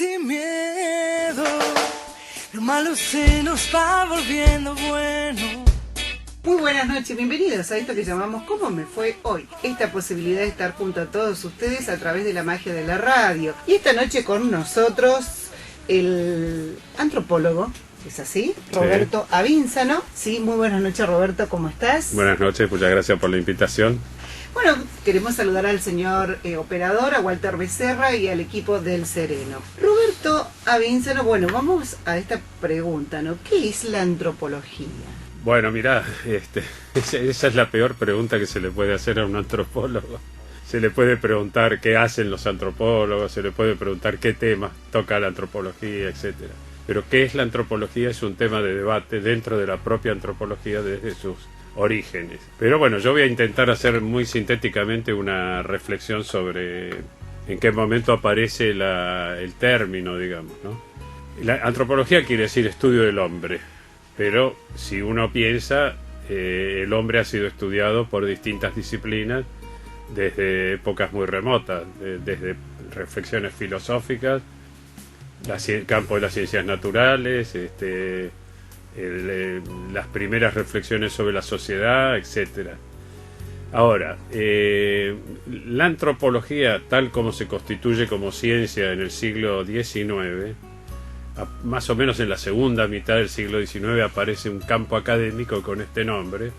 sin miedo, lo malo se nos va volviendo bueno. Muy buenas noches, bienvenidos a esto que llamamos ¿Cómo me fue hoy? Esta posibilidad de estar junto a todos ustedes a través de la magia de la radio. Y esta noche con nosotros el antropólogo, ¿es así? Roberto Avínzano. Sí, muy buenas noches, Roberto, ¿cómo estás? Buenas noches, muchas gracias por la invitación. Bueno, queremos saludar al señor operador, a Walter Becerra y al equipo del Sereno. Roberto Avínzano, bueno, vamos a esta pregunta, ¿no? ¿Qué es la antropología? Bueno, mirá, esa es la peor pregunta que se le puede hacer a un antropólogo. Se le puede preguntar qué hacen los antropólogos, se le puede preguntar qué temas toca la antropología, etcétera. Pero qué es la antropología es un tema de debate dentro de la propia antropología desde sus orígenes. Pero bueno, yo voy a intentar hacer muy sintéticamente una reflexión sobre en qué momento aparece el término, digamos, ¿no? La antropología quiere decir estudio del hombre. Pero si uno piensa, el hombre ha sido estudiado por distintas disciplinas desde épocas muy remotas, desde reflexiones filosóficas, el campo de las ciencias naturales, las primeras reflexiones sobre la sociedad, etcétera. Ahora, la antropología, tal como se constituye como ciencia en el siglo XIX, más o menos en la segunda mitad del siglo XIX aparece un campo académico con este nombre,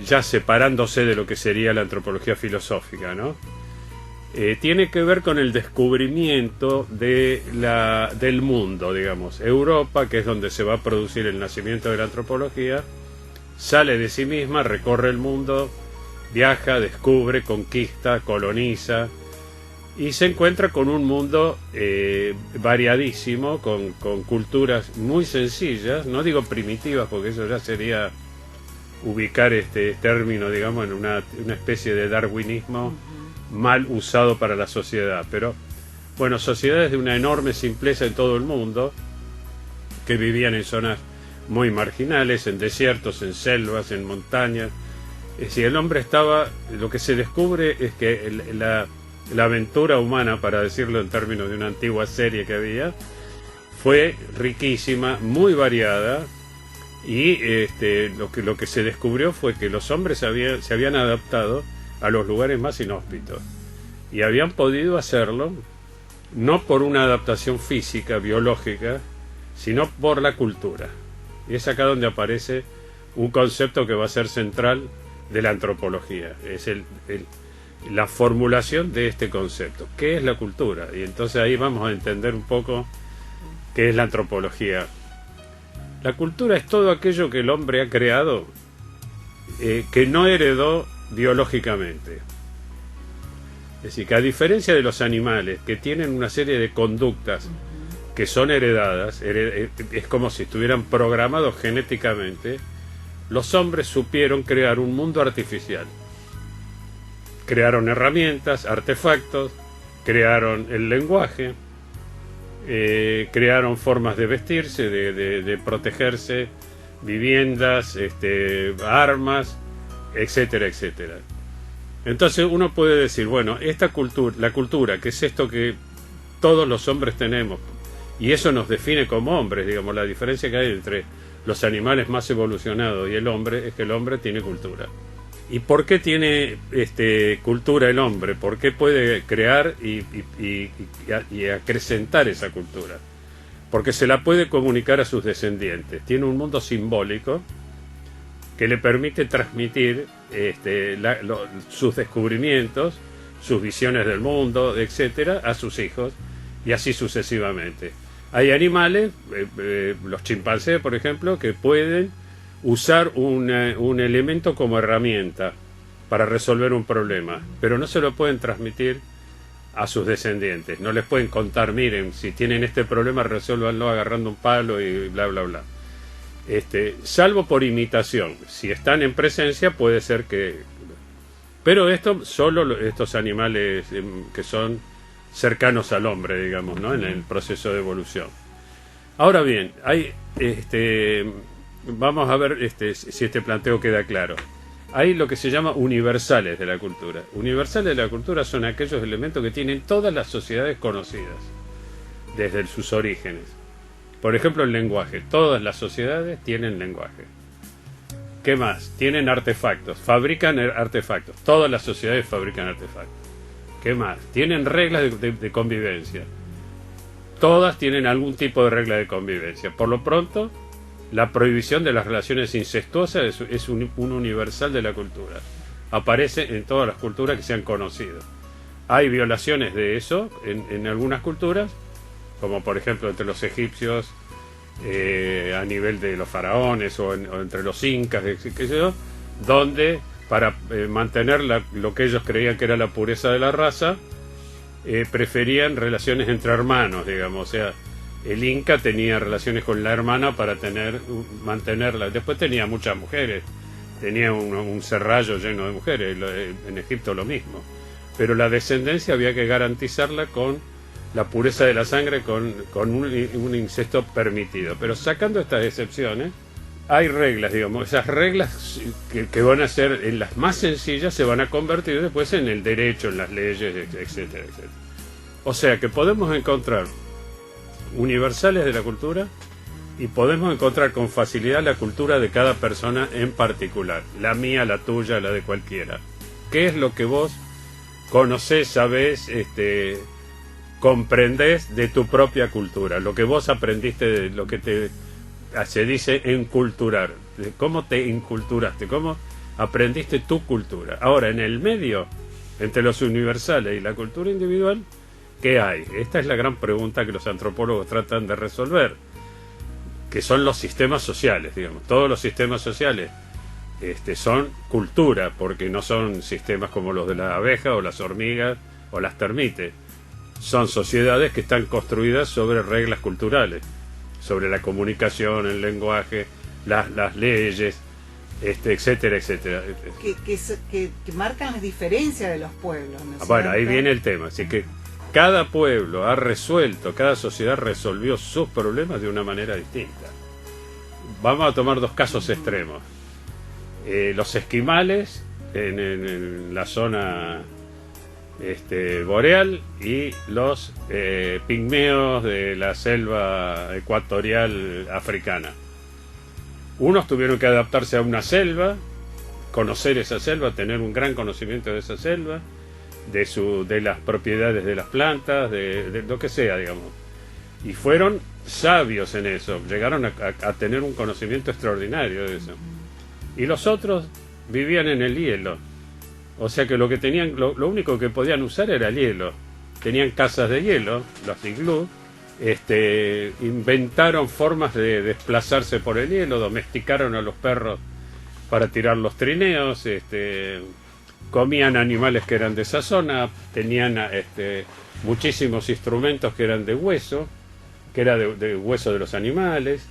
ya separándose de lo que sería la antropología filosófica, ¿no? Tiene que ver con el descubrimiento del mundo, digamos. Europa, que es donde se va a producir el nacimiento de la antropología, sale de sí misma, recorre el mundo, viaja, descubre, conquista, coloniza, y se encuentra con un mundo variadísimo, con culturas muy sencillas, no digo primitivas porque eso ya sería ubicar este término, digamos, en una especie de darwinismo mal usado para la sociedad, pero bueno, sociedades de una enorme simpleza en todo el mundo, que vivían en zonas muy marginales, en desiertos, en selvas, en montañas. Es decir, el hombre lo que se descubre es que la aventura humana, para decirlo en términos de una antigua serie que había, fue riquísima, muy variada, y lo que se descubrió fue que los hombres se habían adaptado a los lugares más inhóspitos, y habían podido hacerlo no por una adaptación física, biológica, sino por la cultura. Y es acá donde aparece un concepto que va a ser central de la antropología, es la formulación de este concepto. ¿Qué es la cultura? Y entonces ahí vamos a entender un poco qué es la antropología. La cultura es todo aquello que el hombre ha creado, que no heredó biológicamente. Es decir, que a diferencia de los animales, que tienen una serie de conductas que son heredadas, es como si estuvieran programados genéticamente, los hombres supieron crear un mundo artificial. Crearon herramientas, artefactos, crearon el lenguaje, crearon formas de vestirse, de protegerse, viviendas, armas, etcétera, etcétera. Entonces uno puede decir, bueno, la cultura, que es esto que todos los hombres tenemos, y eso nos define como hombres, digamos, la diferencia que hay entre los animales más evolucionados y el hombre es que el hombre tiene cultura. ¿Y por qué tiene cultura el hombre? ¿Por qué puede crear y acrecentar esa cultura? Porque se la puede comunicar a sus descendientes. Tiene un mundo simbólico que le permite transmitir sus descubrimientos, sus visiones del mundo, etcétera, a sus hijos, y así sucesivamente. Hay animales, los chimpancés, por ejemplo, que pueden usar un elemento como herramienta para resolver un problema, pero no se lo pueden transmitir a sus descendientes. No les pueden contar, miren, si tienen este problema, resuélvanlo agarrando un palo y bla, bla, bla. Salvo por imitación. Si están en presencia, puede ser que... Pero esto solo estos animales que son cercanos al hombre, digamos, ¿no? En el proceso de evolución. Ahora bien, hay vamos a ver si este planteo queda claro. hay lo que se llama universales de la cultura. Universales de la cultura son aquellos elementos que tienen todas las sociedades conocidas, desde sus orígenes. Por ejemplo, el lenguaje. Todas las sociedades tienen lenguaje. ¿Qué más? Tienen artefactos, fabrican artefactos. Todas las sociedades fabrican artefactos. ¿Qué más? Tienen reglas de convivencia. Todas tienen algún tipo de regla de convivencia. Por lo pronto, la prohibición de las relaciones incestuosas es un universal de la cultura. Aparece en todas las culturas que se han conocido. Hay violaciones de eso en algunas culturas, como por ejemplo entre los egipcios, a nivel de los faraones o entre los incas, qué sé yo, donde para mantener lo que ellos creían que era la pureza de la raza, preferían relaciones entre hermanos, digamos. O sea, el inca tenía relaciones con la hermana para mantenerla. Después tenía muchas mujeres, tenía un serrallo lleno de mujeres. En Egipto lo mismo, pero la descendencia había que garantizarla con la pureza de la sangre, con un incesto permitido. Pero sacando estas excepciones, hay reglas, digamos. Esas reglas que van a ser, en las más sencillas, se van a convertir después en el derecho, en las leyes, etcétera, etcétera. O sea que podemos encontrar universales de la cultura y podemos encontrar con facilidad la cultura de cada persona en particular. La mía, la tuya, la de cualquiera. ¿Qué es lo que vos conocés, sabés, comprendés de tu propia cultura? Lo que vos aprendiste, de lo que se dice enculturar. ¿Cómo te inculturaste? ¿Cómo aprendiste tu cultura? Ahora, en el medio, entre los universales y la cultura individual, ¿qué hay? Esta es la gran pregunta que los antropólogos tratan de resolver, que son los sistemas sociales, digamos. Todos los sistemas sociales son cultura, porque no son sistemas como los de la abeja o las hormigas o las termites. Son sociedades que están construidas sobre reglas culturales, sobre la comunicación, el lenguaje, las leyes, etcétera, etcétera. Que marcan las diferencias de los pueblos, ¿no es bueno, ahí cierto? viene el tema. Así que cada pueblo cada sociedad resolvió sus problemas de una manera distinta. Vamos a tomar dos casos extremos. Los esquimales en la zona boreal y los pigmeos de la selva ecuatorial africana. Unos tuvieron que adaptarse a una selva, conocer esa selva, tener un gran conocimiento de esa selva, de las propiedades de las plantas, de lo que sea, digamos. Y fueron sabios en eso, llegaron a tener un conocimiento extraordinario de eso. Y los otros vivían en el hielo. O sea que lo único que podían usar era el hielo. Tenían casas de hielo, los iglú, inventaron formas de desplazarse por el hielo, domesticaron a los perros para tirar los trineos, comían animales que eran de esa zona, tenían muchísimos instrumentos que eran de hueso, que era de hueso de los animales,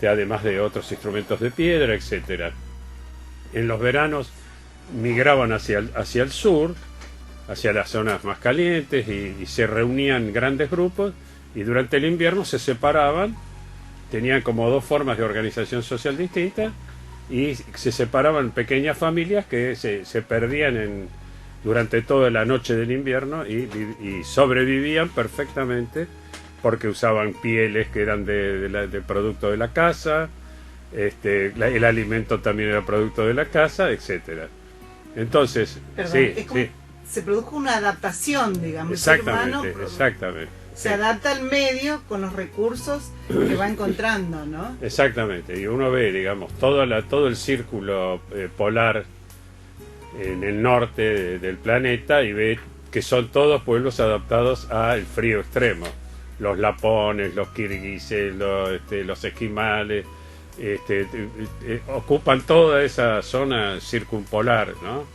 además de otros instrumentos de piedra, etcétera. En los veranos migraban hacia el sur, hacia las zonas más calientes, y se reunían grandes grupos, y durante el invierno se separaban, tenían como dos formas de organización social distintas, y se separaban en pequeñas familias que se perdían durante toda la noche del invierno y sobrevivían perfectamente porque usaban pieles que eran de producto de la casa, el alimento también era producto de la casa, etcétera. Entonces, se produjo una adaptación, digamos. Exactamente, exactamente. Se adapta al medio con los recursos que va encontrando, ¿no? Exactamente, y uno ve, digamos, todo el círculo polar en el norte del planeta y ve que son todos pueblos adaptados al frío extremo. Los lapones, los kirguises, los esquimales, ocupan toda esa zona circumpolar, ¿no?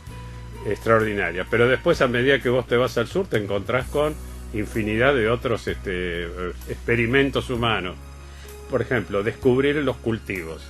Extraordinaria. Pero después, a medida que vos te vas al sur, te encontrás con infinidad de otros experimentos humanos. Por ejemplo, descubrir los cultivos,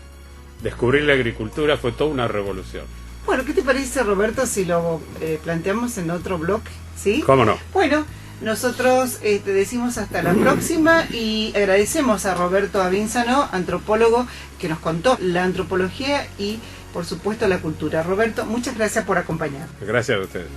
descubrir la agricultura fue toda una revolución. Bueno, ¿qué te parece, Roberto, si lo planteamos en otro bloque? ¿Sí? ¿Cómo no? Bueno, nosotros te decimos hasta la próxima y agradecemos a Roberto Avínzano, antropólogo, que nos contó la antropología y por supuesto la cultura. Roberto, muchas gracias por acompañarnos. Gracias a ustedes.